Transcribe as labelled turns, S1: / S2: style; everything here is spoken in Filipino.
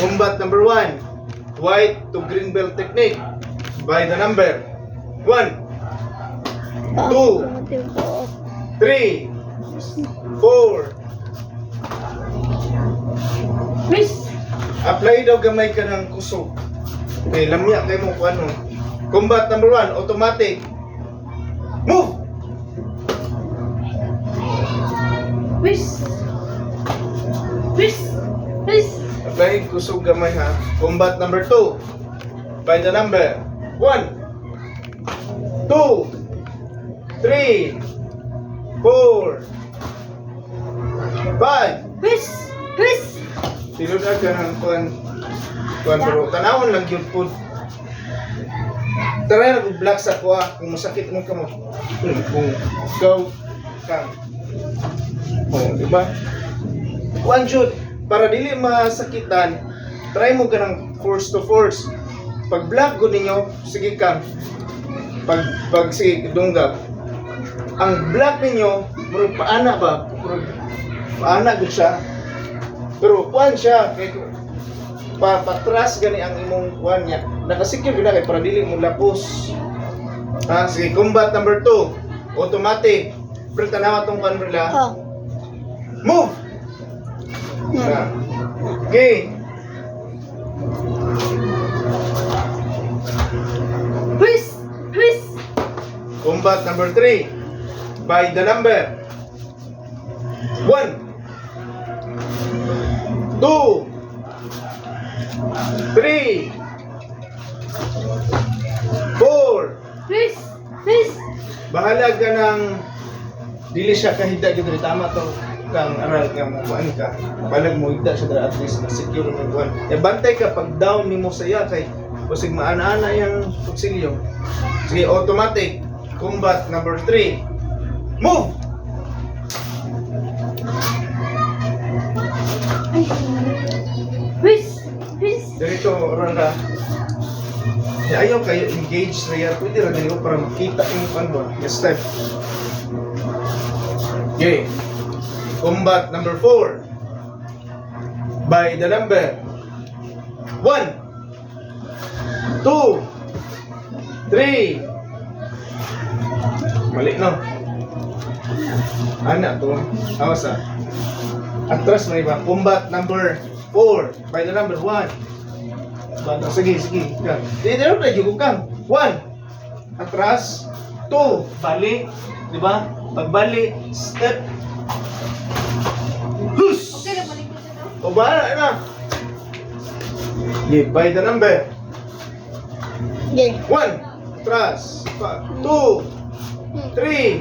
S1: Combat number 1. White to green belt technique. By the number 1, 2, 3, 4.
S2: Miss!
S1: Apply daw gamay ka ng kusog. Okay, lamya kayo mo kung ano. Combat number 1, automatic. Move!
S2: Miss! Miss! Miss!
S1: Apply kusog gamay ha. Combat number 2. By the number 1, 2, 3, 4, 5.
S2: Miss! Miss!
S1: Tinunod ka ng kuan pero tanawon lang yun po. Tara na mag-block sa kuha kung masakit mo ka mo. Kung ikaw ka. Oh, di ba? One shot para dili masakitan. Try mo ka ng force to force. Pag block ko ninyo, sige ka. Pag sige dunggab. Ang block ninyo, murag paana ba? Murag paana gud siya. Pero kuan siya kay patras gani ang imong kuan niya. Nakasikip gid kay para dili mo lapos. Ah, sige, combat number 2. Automatic. Pero tanawa tong kuan nila.
S2: Oh.
S1: Move. Ah. Okay.
S2: Miss! Miss!
S1: Combat number 3. By the number 1, 2, 3, 4.
S2: Miss! Miss!
S1: Bahala ka ng dili siya kahida gyud tama to kang aral nga mo kuan ka. Balag mo higda siya dra at least na secure mo kuan. E bantay ka pag down nimo saya kay basig maana-ana yang pagsilyo. Sige, automatic. Combat number 3. Move.
S2: Ay! Miss! Miss!
S1: Dirito Ronda. Ayaw kayo engage na yan. Pwede rin nyo para makita yung ano. Yes, step. Okay. Combat number 4. By the number 1, 2, 3. Mali no. Ana to. Awas ah. Atras na iba. Combat number 4. By the number 1. Bata, sige. Dito na yung kang. 1. Atras. 2. Balik. Diba? Pagbalik. Step. Hus!
S2: Okay na, balik ko siya na.
S1: O ba na? Okay, by the number.
S2: Okay.
S1: 1. Atras. 2. 3.